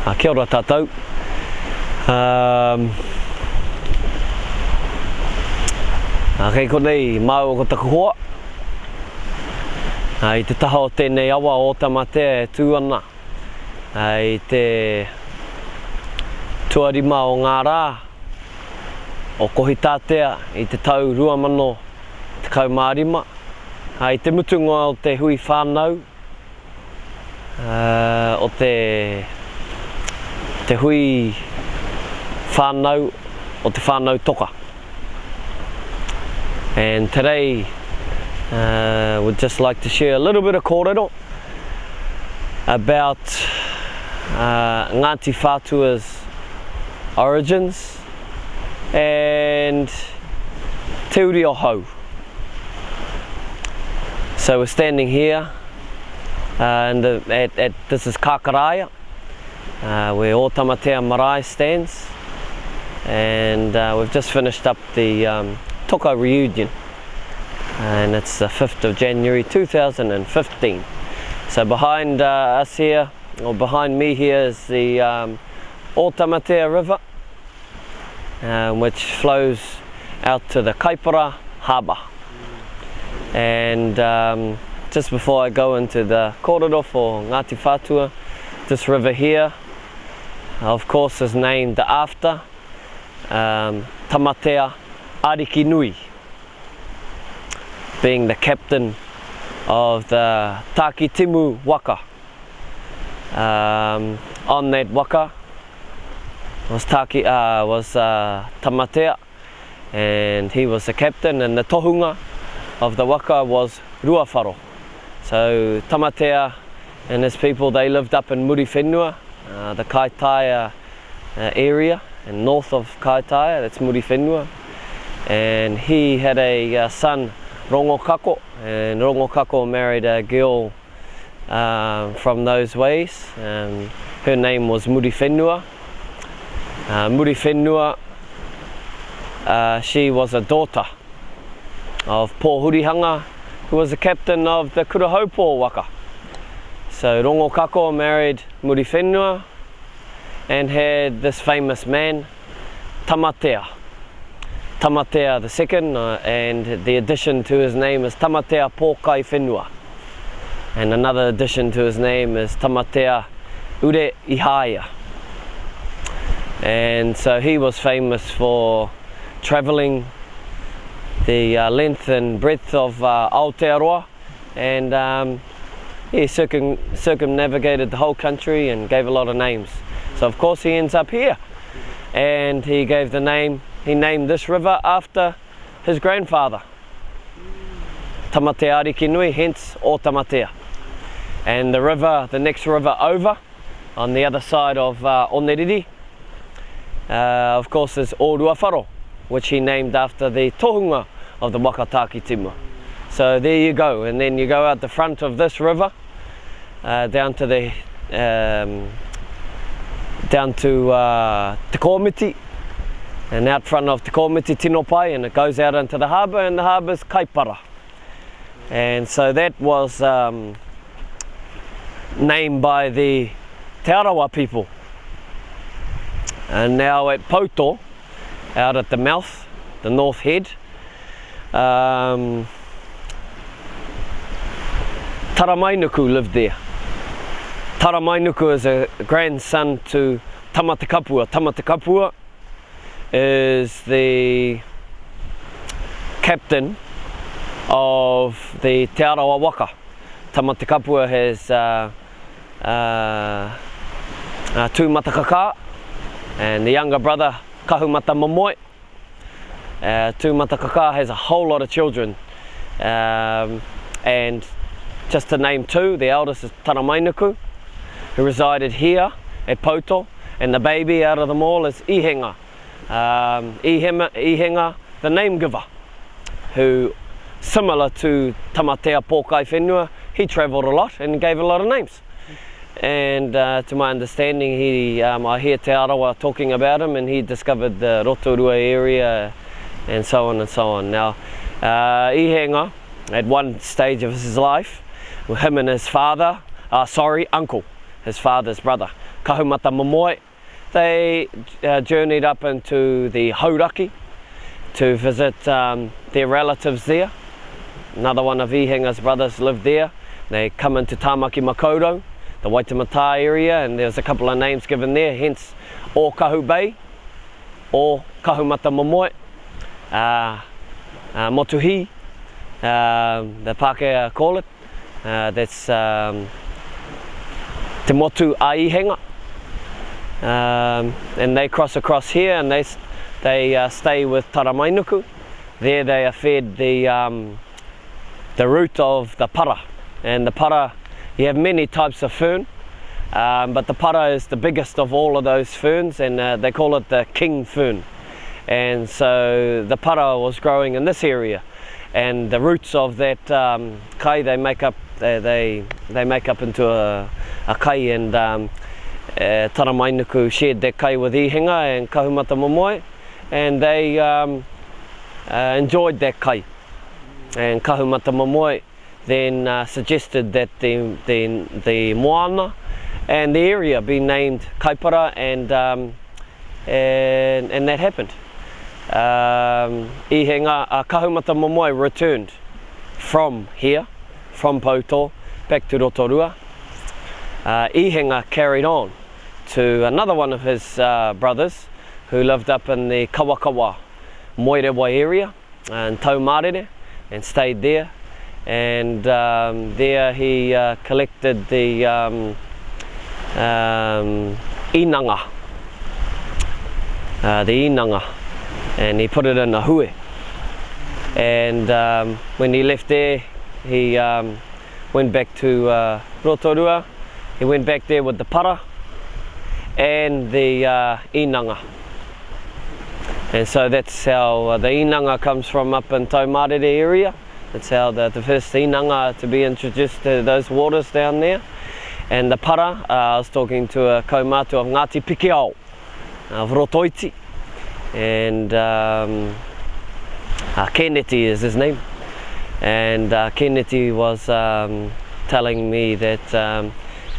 Kia ora tātou. Kei konei mau ko taku hoa. I te taha o tēnei awa o tamatea e tū ana. I te tuarima o ngā rā o kohitātea i te tau 2015. I te mutunga o te hui whānau. O te hui whānau o te whānau toka. And today would just like to share a little bit of korero about Ngāti Whātua's origins and te uri o hau. So we're standing here and this is Kaipara, where all tamatea marae stands, and we've just finished up the Toko reunion, and it's the 5th of January 2015. So behind us here, or behind me here, is the Tamatea River, which flows out to the Kaipara harbour. And just before I go into the korero for Ngāti Whātua, this river here, of course, is named after Tamatea Ariki, being the captain of the Takitimu waka. On that waka was Tamatea, and he was the captain, and the tohunga of the waka was Ruawharo. So Tamatea and his people, they lived up in Muriwhenua, the Kaitaia area, and north of Kaitaia, that's Muriwhenua. And he had a son, Rongokako, and Rongokako married a girl from those ways. Her name was Muriwhenua. Muriwhenua, she was a daughter of Pōhurihanga, who was the captain of the Kurahaupo waka. So Rongokako married Muriwhenua and had this famous man, Tamatea. Tamatea the second, and the addition to his name is Tamatea Pōkai Whenua. And another addition to his name is Tamatea Ure Ihaya. And so he was famous for travelling the length and breadth of Aotearoa, and he circumnavigated the whole country and gave a lot of names. So of course he ends up here, and he gave the name, he named this river after his grandfather, Tamatea Ariki, hence O Tamatea. And the river, the next river over, on the other side of Oneriri, of course is O Ruawharo, which he named after the tohunga of the waka Takitimu. So there you go, and then you go out the front of this river, down to the Te Komiti, and out front of Te Komiti Tinopai, and it goes out into the harbour, and the harbour is Kaipara. And so that was named by the Te Arawa people. And now at Poto, out at the mouth, the north head, Taramainuku lived there. Taramainuku is a grandson to Tamatekapua. Tamatekapua is the captain of the Te Arawa waka. Tamatekapua has two matakaka, and the younger brother Kahumata Momoi. Two matakaka has a whole lot of children, and just to name two, the eldest is Taramainuku, who resided here at Poto, and the baby out of them all is Ihenga. Ihenga, the name giver, who, similar to Tamatea Pōkai Whenua, he travelled a lot and gave a lot of names. And to my understanding, I hear Te Arawa talking about him, and he discovered the Rotorua area and so on and so on. Now, Ihenga, at one stage of his life, him and his father, uncle, his father's brother, Kahumata Momoe. They journeyed up into the Hauraki to visit their relatives there. Another one of Ihenga's brothers lived there. They come into Tāmaki Makaurau, the Waitemata area, and there's a couple of names given there, hence O Kahu Bay, or Kahumata Momoe, Motuhi, the Pākehā call it. That's Te Motu a Ihenga. And they cross across here and they stay with Taramainuku. There they are fed the root of the para. And the para, you have many types of fern, but the para is the biggest of all of those ferns, and they call it the king fern. And so the para was growing in this area, and the roots of that kai they make up into a kai, and Taramainuku shared that kai with Ihenga and Kahumata Momoe, and they enjoyed that kai. And Kahumata Momoe then suggested that the moana and the area be named Kaipara, and that happened. Ihenga, Kahumata Momoe returned from here, from Pouto, back to Rotorua. Ihenga carried on to another one of his brothers who lived up in the Kawakawa, Moerewa area, and Taumarere, and stayed there. And there he collected the inanga, and he put it in a hui. And when he left there, he went back to Rotorua. He went back there with the para and the inanga. And so that's how the inanga comes from, up in Taumarere area. That's how the first inanga to be introduced to those waters down there. And the para, I was talking to a kaumatu of Ngāti Whātua of Rotoiti, and Keneti is his name. And Keneti was telling me that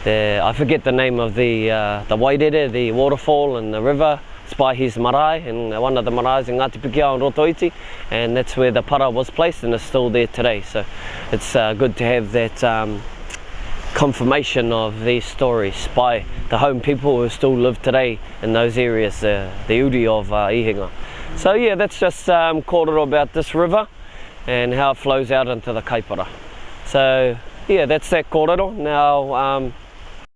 I forget the name of the wairere, the waterfall and the river. It's by his marae, and one of the maraes in Ngāti Whātua and Rotoiti, and that's where the para was placed, and it's still there today. So it's good to have that confirmation of these stories by the home people who still live today in those areas, the uri of Ihenga. So yeah, that's just korero about this river and how it flows out into the Kaipara. So yeah, that's that korero. Now